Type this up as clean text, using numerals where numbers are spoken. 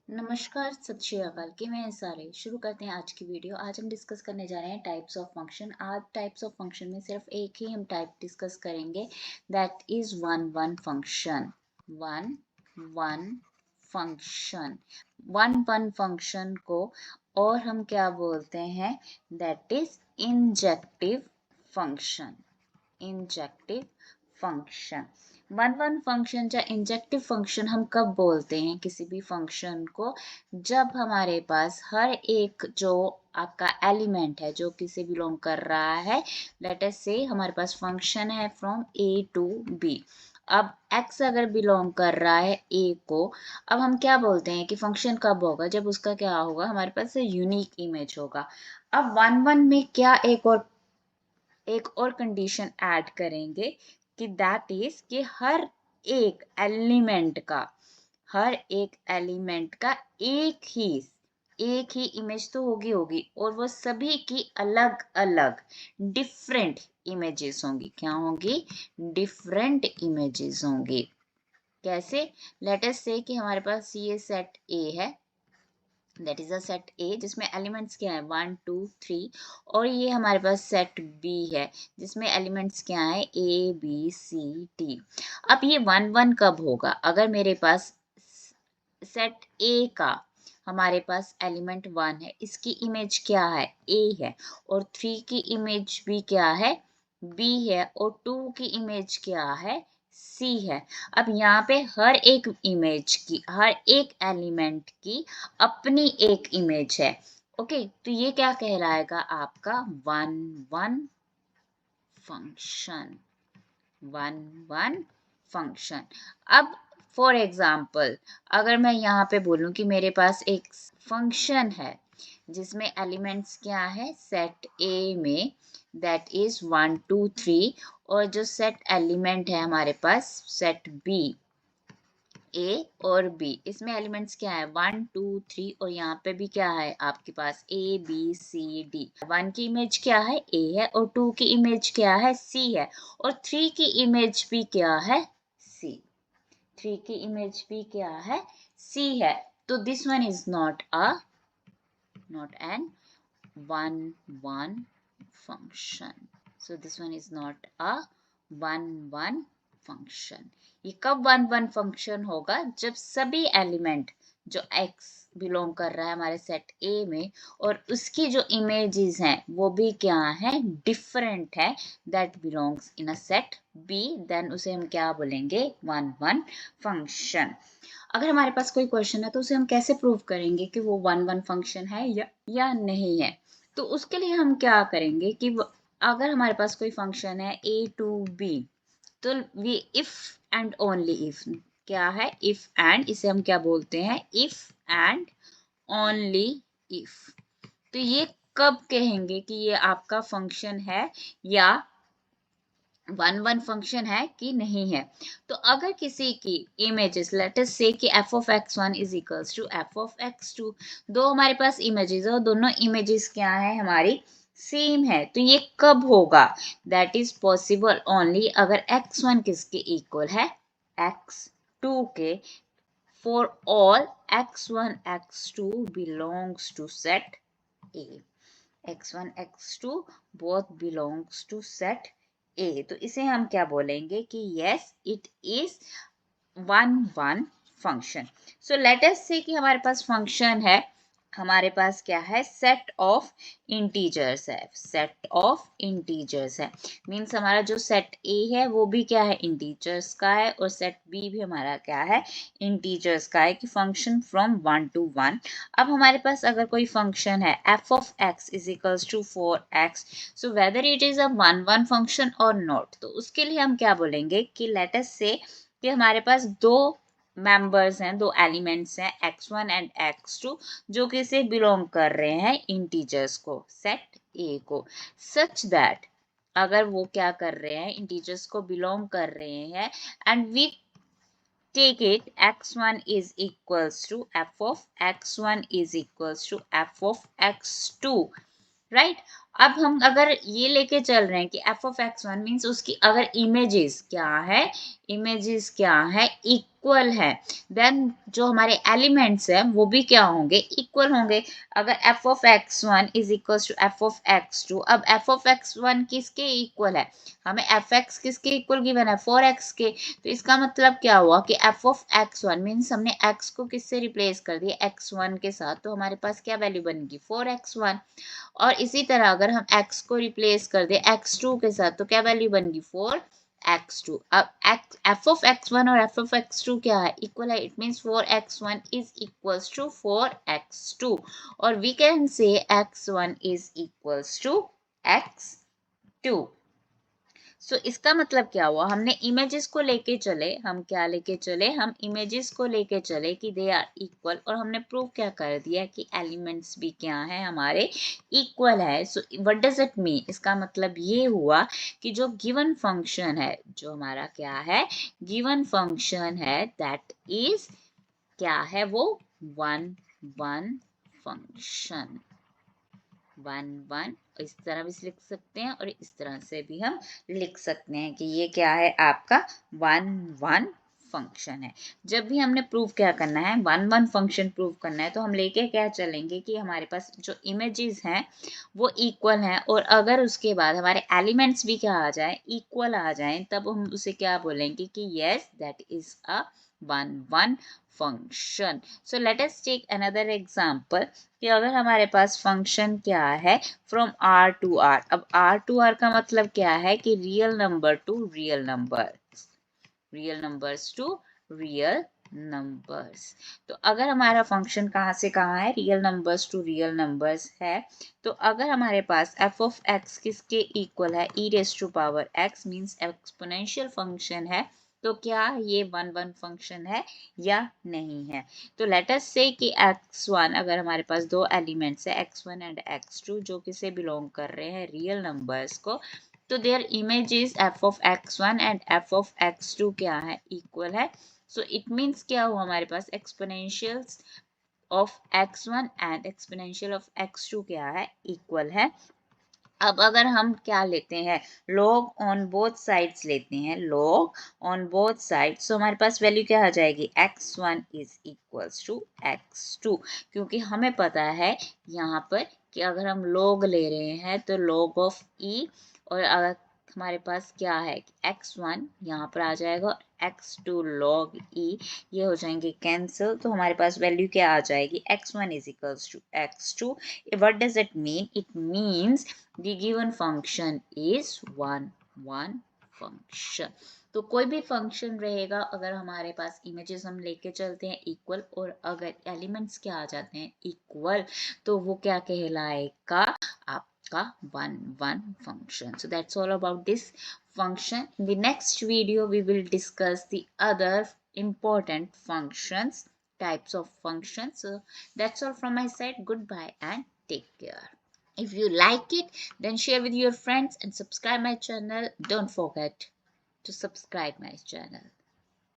नमस्कार, सत श्री अकाल। कि मैं सारे शुरू करते हैं आज की वीडियो। आज हम डिस्कस करने जा रहे हैं टाइप्स ऑफ फंक्शन। आज टाइप्स ऑफ फंक्शन में सिर्फ एक ही हम टाइप डिस्कस करेंगे, that is one one function. One one function, one one function को और हम क्या बोलते हैं, that is injective function. Injective function, one one function या इंजेक्टिव फंक्शन हम कब बोलते हैं किसी भी फंक्शन को, जब हमारे पास हर एक जो आपका एलिमेंट है जो किसे बिलोंग कर रहा है, लेट अस से हमारे पास फंक्शन है फ्रॉम ए टू बी। अब x अगर बिलोंग कर रहा है a को, अब हम क्या बोलते हैं कि फंक्शन कब होगा, जब उसका क्या होगा, हमारे पास यूनिक इमेज होगा। अब वन वन में क्या एक और कंडीशन ऐड करेंगे कि दैट इज कि हर एक एलिमेंट का एक ही इमेज तो होगी और वो सभी की अलग अलग डिफरेंट इमेजेस होंगी। क्या होंगी? डिफरेंट इमेजेस होंगी। कैसे? लेट अस से कि हमारे पास ये सेट ए है, दैट इज अ सेट ए जिसमें एलिमेंट्स क्या है, 1 2 3। और ये हमारे पास सेट बी है जिसमें एलिमेंट्स क्या है, ए बी सी डी। अब ये वन वन कब होगा? अगर मेरे पास सेट ए का हमारे पास एलिमेंट 1 है, इसकी इमेज क्या है, ए है, और 3 की इमेज भी क्या है, बी है, और 2 की इमेज क्या है, सी है। अब यहाँ पे हर एक एलिमेंट की अपनी एक इमेज है। ओके, तो ये क्या कहलाएगा आपका one one function. One one function. अब फॉर एग्जाम्पल, अगर मैं यहाँ पे बोलूँ कि मेरे पास एक फंक्शन है जिसमें एलिमेंट्स क्या है, सेट ए में, दैट इज 1 2 3, और जो सेट एलिमेंट है हमारे पास सेट बी, ए और बी, इसमें एलिमेंट्स क्या है, 1 2 3, और यहाँ पे भी क्या है आपके पास ए बी सी डी। 1 की इमेज क्या है, ए है, और 2 की इमेज क्या है, सी है, और 3 की इमेज भी क्या है, सी। 3 की इमेज भी क्या है, सी है। तो this one is not an one one function. So this one is not a one one function. ये कब वन वन फंक्शन होगा? जब सभी एलिमेंट जो x बिलोंग कर रहा है हमारे सेट A में, और उसकी जो इमेजेस हैं वो भी क्या है, डिफरेंट है, that belongs in a set B, then उसे हम क्या बोलेंगे, वन वन फंक्शन। अगर हमारे पास कोई क्वेश्चन है तो उसे हम कैसे प्रूव करेंगे कि वो वन वन फंक्शन है या नहीं है? तो उसके लिए हम क्या करेंगे कि अगर हमारे पास कोई फंक्शन है ए टू बी, तो we if and only if, क्या है, इफ एंड, इसे हम क्या बोलते हैं, इफ एंड ओनली इफ। तो ये कब कहेंगे कि ये आपका फंक्शन है या वन वन फंक्शन है कि नहीं है? तो अगर किसी की इमेजेस, लेट अस से कि f of x1 is equals to f of x2, दो हमारे पास इमेजेस है और दोनों इमेजेस क्या है हमारी, सेम है, तो ये कब होगा? दैट इज पॉसिबल ओनली अगर x1 किसके इक्वल है, x2 के, for all x1 x2 belongs to set A। x1 x2 both belongs to set A, तो इसे हम क्या बोलेंगे कि yes it is one one function. So let अस से कि हमारे पास फंक्शन है, हमारे पास क्या है, सेट ऑफ इंटीजर्स है, सेट ऑफ इंटीजर्स है, मीन्स हमारा जो सेट ए है वो भी क्या है, इंटीजर्स का है, और सेट बी भी हमारा क्या है, इंटीजर्स का है, कि फंक्शन फ्रॉम 1 to 1। अब हमारे पास अगर कोई फंक्शन है f of x is equals to 4x, so whether it is a one one function और नॉट, तो उसके लिए हम क्या बोलेंगे कि लेट अस से कि हमारे पास दो मेंबर्स हैं, दो एलिमेंट्स हैं, x1 एंड x2, जो कि से बिलोंग कर रहे हैं इंटीजर्स को, सेट ए को, सच दैट अगर वो क्या कर रहे हैं, इंटीजर्स को बिलोंग कर रहे हैं, and we take it x1 is equals to f of x1 is equals to f of x2, right. अब हम अगर ये लेके चल रहे हैं कि f of x1 मीन्स उसकी अगर इमेजेस क्या है, इक्वल है, देन जो हमारे एलिमेंट्स हैं वो भी क्या होंगे, इक्वल होंगे। अगर f of x1 is equal to f of x2, अब f ऑफ x1 किसके इक्वल है, हमें fx किसके इक्वल गिवन है, 4x के। तो इसका मतलब क्या हुआ कि f ऑफ x1 मीन्स हमने x को किससे रिप्लेस कर दिया, x1 के साथ, तो हमारे पास क्या वैल्यू बनेगी, 4x1। और इसी तरह अगर हम x को रिप्लेस कर दे x2 के साथ, तो क्या वैल्यू बनेगी, 4x2। अब f ऑफ x1 और f ऑफ x2 क्या है, इक्वल है, it means 4x1 is equals to 4x2, और we can say x1 is equals to x2। सो इसका मतलब क्या हुआ, हमने इमेजेस को लेके चले, हम क्या लेके चले, हम इमेजेस को लेके चले कि दे आर इक्वल, और हमने प्रूव क्या कर दिया कि एलिमेंट्स भी क्या है, हमारे इक्वल है। So what does it mean, इसका मतलब ये हुआ कि जो गिवन फंक्शन है, जो हमारा क्या है, गिवन फंक्शन है, दैट इज क्या है, वो 1 1 फंक्शन, 1 1 इस तरह भी लिख सकते हैं और इस तरह से भी हम लिख सकते हैं कि ये क्या है, आपका 1 1 फंक्शन है। जब भी हमने प्रूव क्या करना है, 1 1 फंक्शन प्रूव करना है, तो हम लेके क्या चलेंगे कि हमारे पास जो इमेजेस हैं वो इक्वल हैं, और अगर उसके बाद हमारे एलिमेंट्स भी क्या आ जाए, इक्वल आ जाए, तब हम उसे क्या बोलेंगे कि yes that is a 1 1 function. So let us take another example कि अगर हमारे पास फंक्शन क्या है, फ्रॉम r टू r। अब r टू r का मतलब क्या है कि real number to real number, real numbers to real numbers. तो अगर हमारा फंक्शन कहाँ से कहाँ है, real numbers to real numbers है, तो अगर हमारे पास f ऑफ x किसके इक्वल है, e raise to power x means exponential function है, तो क्या ये 1 1 फंक्शन है या नहीं है। तो लेट अस से कि x1, अगर हमारे पास दो एलिमेंट्स है x1 एंड x2 जो किसे बिलोंग कर रहे हैं, रियल नंबर्स को, तो there image is f of x1 and f of x2 क्या है, इक्वल है। सो इट मीन्स क्या हुआ, हमारे पास exponentials of x1 and exponential of x2 क्या है, इक्वल है। अब अगर हम क्या लेते हैं, log ऑन बोथ साइड्स लेते हैं, log ऑन बोथ साइड्स, तो हमारे पास वैल्यू क्या आ जाएगी, x1 is equals to x2, क्योंकि हमें पता है यहाँ पर कि अगर हम log ले रहे हैं तो log ऑफ e, और अगर हमारे पास क्या है, x1 यहाँ पर आ जाएगा और x2 log e, ये हो जाएंगे कैंसिल, तो हमारे पास वैल्यू क्या आ जाएगी, x1 is equals to x2। what does it mean, it means the given function is 1 1 function। तो कोई भी फंक्शन रहेगा, अगर हमारे पास इमेजेस हम लेके चलते हैं इक्वल, और अगर एलिमेंट्स क्या आ जाते हैं इक्वल, तो वो क्या कहलाएगा, आपका 1 1 function। So that's all about this function. In the next video we will discuss the other important functions, types of functions. So that's all from my side. Goodbye and take care. If you like it, then share with your friends and subscribe my channel. Don't forget to subscribe my channel.